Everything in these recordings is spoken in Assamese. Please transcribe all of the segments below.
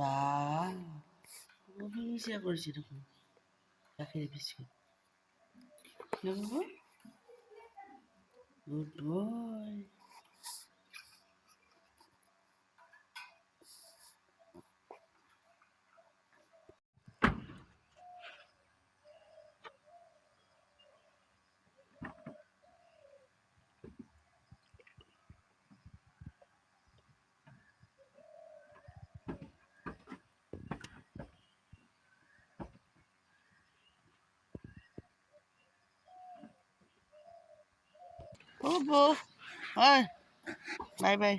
বাহ অভিষেক কৰিছে দেখোন গাখীৰ বিস্কুট গুড বয় হ'ব হয় বাই বাই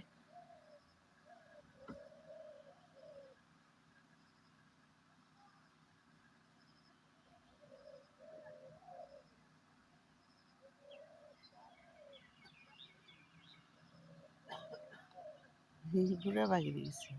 পুৰা বাগি দিছে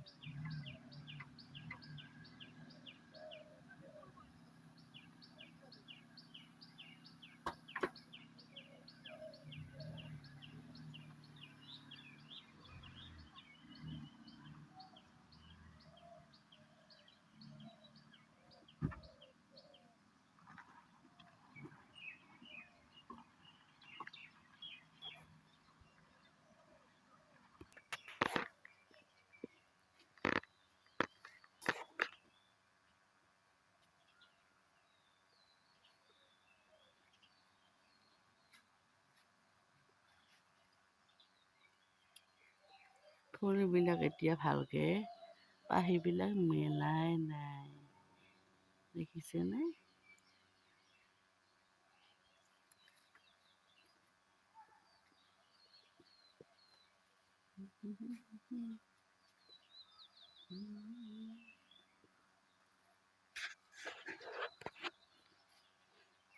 ফুলবিলাক এতিয়া ভালকে পাহিবিলাক মেলাই নাই দেখিছেনে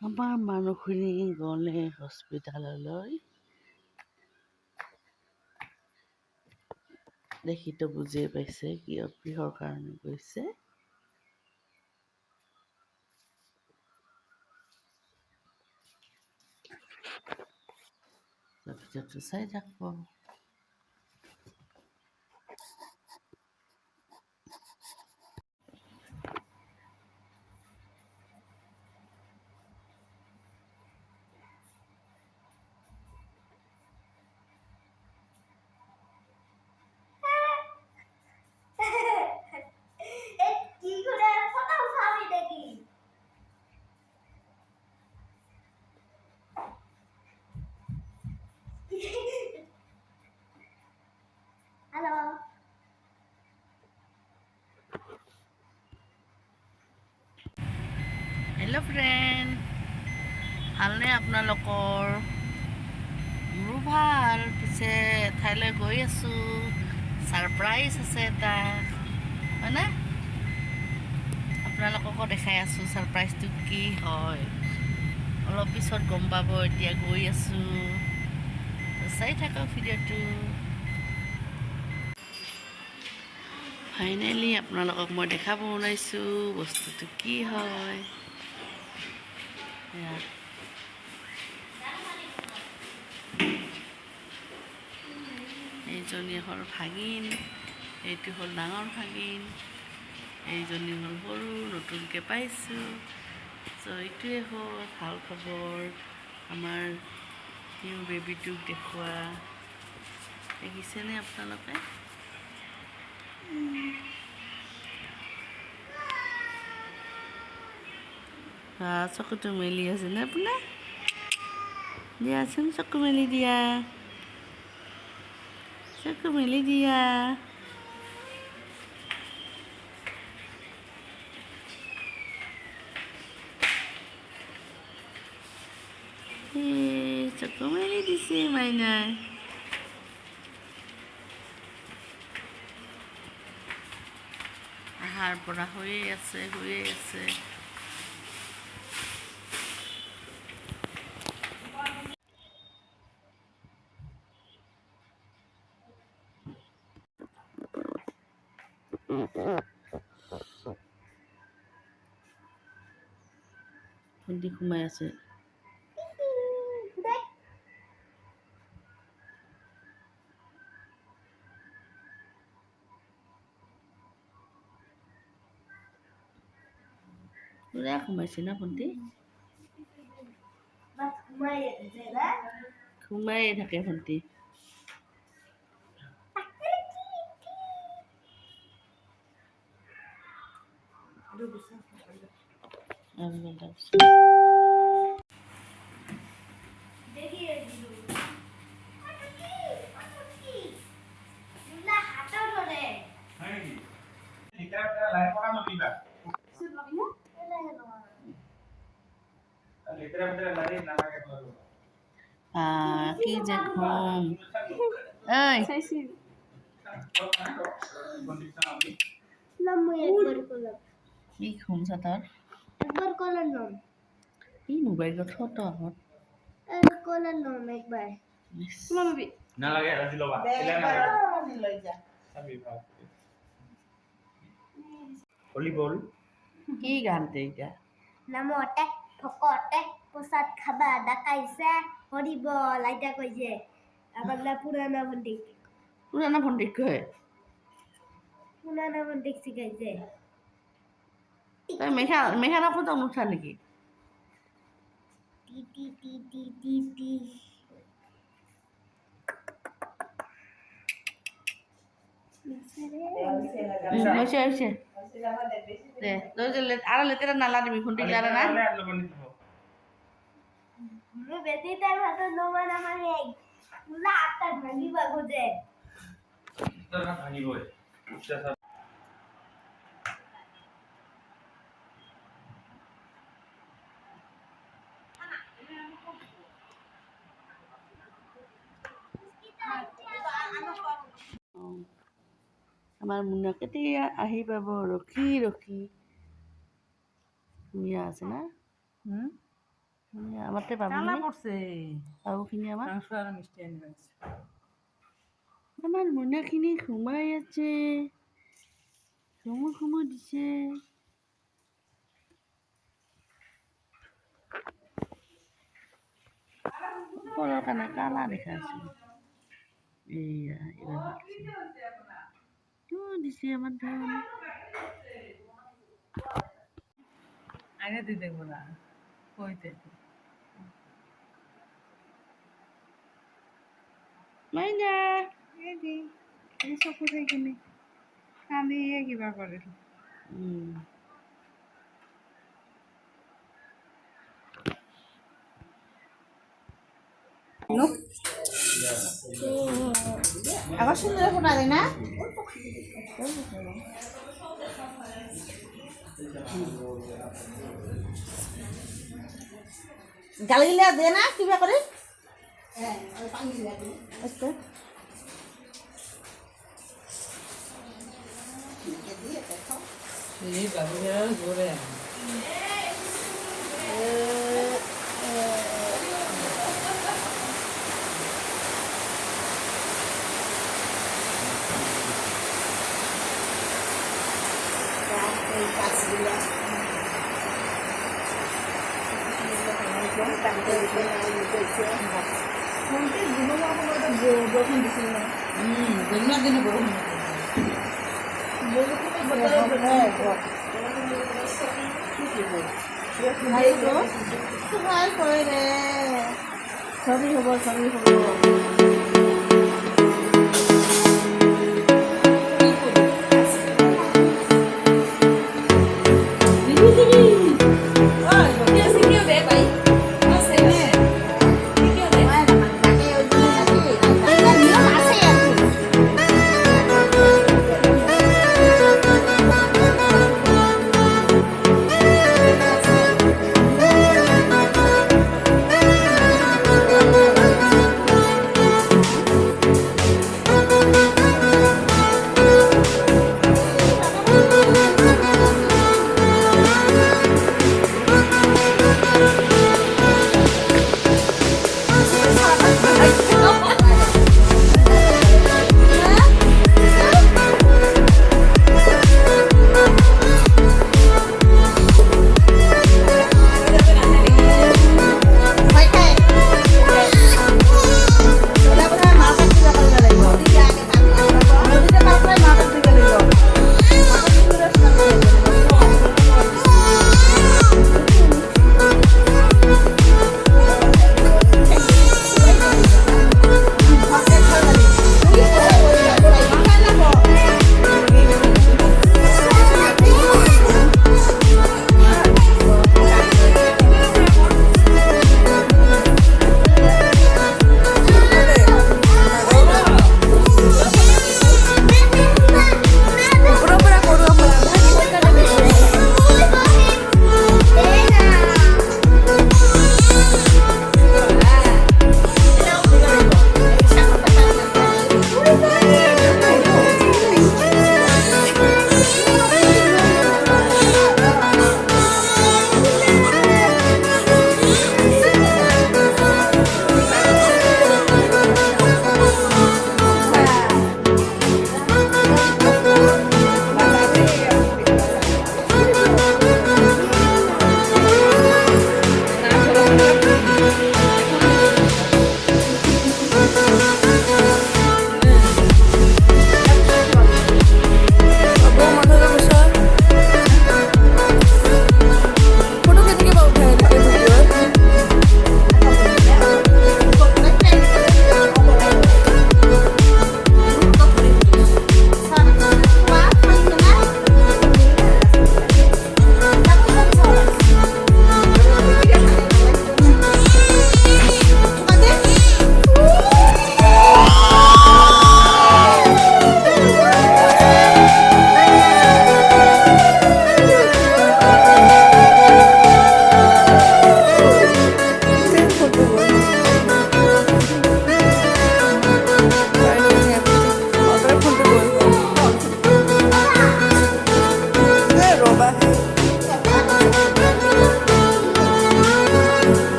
আমাৰ মানুহখিনি গ'লে হস্পিটাললৈ দেখিতো বুজিয়ে পাইছে কিহৰ কাৰণে গৈছে তাৰপিছততো চাই থাকিব হেল্ল' ফ্ৰেণ্ড ভালনে আপোনালোকৰ মোৰো ভাল পিছে ঠাইলৈ গৈ আছোঁ ছাৰপ্ৰাইজ আছে এটা হয়নে আপোনালোককো দেখাই আছোঁ ছাৰপ্ৰাইজটো কি হয় অলপ পিছত গম পাব এতিয়া গৈ আছোঁ চাই থাকক ভিডিঅ'টো ফাইনেলি আপোনালোকক মই দেখাব ওলাইছোঁ বস্তুটো কি হয় এইজনী হ'ল ভাগিন এইটো হ'ল ডাঙৰ ভাগিন এইজনী হ'ল সৰু নতুনকৈ পাইছোঁ চ' এইটোৱে হ'ল ভাল খবৰ আমাৰ নিউ বেবীটোক দেখুওৱা দেখিছেনে আপোনালোকে চকুটো মেলি আছেনে আপোনাৰ দিয়াচোন চকু মেলি দিয়া চকু মেলি দিয়া চকু মেলি দিছে মাইনাই আহাৰ পৰা হৈয়ে আছে খুন্দি সোমাই আছে পুৰা সোমাইছে না ভণ্টি সোমায়ে থাকে ভণ্টি কি যে ঘুম এই কি ঘুম চাতৰ একবার কলার নাম এই মোবাইল ফটো আগত কলার নাম একবার না লাগে রাজি লবা লৈ যা চাবি ভাগ ভলিবল কি গানতে এতিয়া নামতে ফকতে প্রসাদ খাবা ডাকাইছে হরিবল আইতা কইছে আবার না পুরানা বন্দিক পুরানা ভণ্টিক কয় পুরানা বন্দিক শিখাইছে তই মেঘালা ফটো নুঠা নেকি T T T T T T হৈছে হৈছে দে তই যে আৰু লেতেৰা নালাদিবি ভণ্টিক লাৰা না মই বেটি টাইম হাতত লবা নামানে পুৰা আটটা ভাঙিবা গজে তোৰ না ভাঙিবই আমাৰ মুনা কেতিয়া আহি পাব ৰখি ৰখি ধুনীয়া আছে না ধুনীয়া আমাৰতে পাবি পাবখিনি আমাৰ আমাৰ মুনাখিনি সোমাই আছে সুমু দিছে ওপৰৰ কাৰণে কালা দেখা আছে এইয়া এইবাৰ দিছে আমার ধান আগে তুই দেখবো না কইতে মাইনা এদি এই চকু থাইকিনি কান্দিয়ে কিবা কৰে আবার সুন্দর ফোনা দেয় না গালিলে দে না কিবা করে এই বাবুরা জোরে সবই হব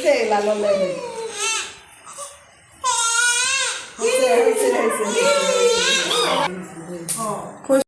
হয়েছে লালন হয়েছে হয়েছে হয়েছে হয়েছে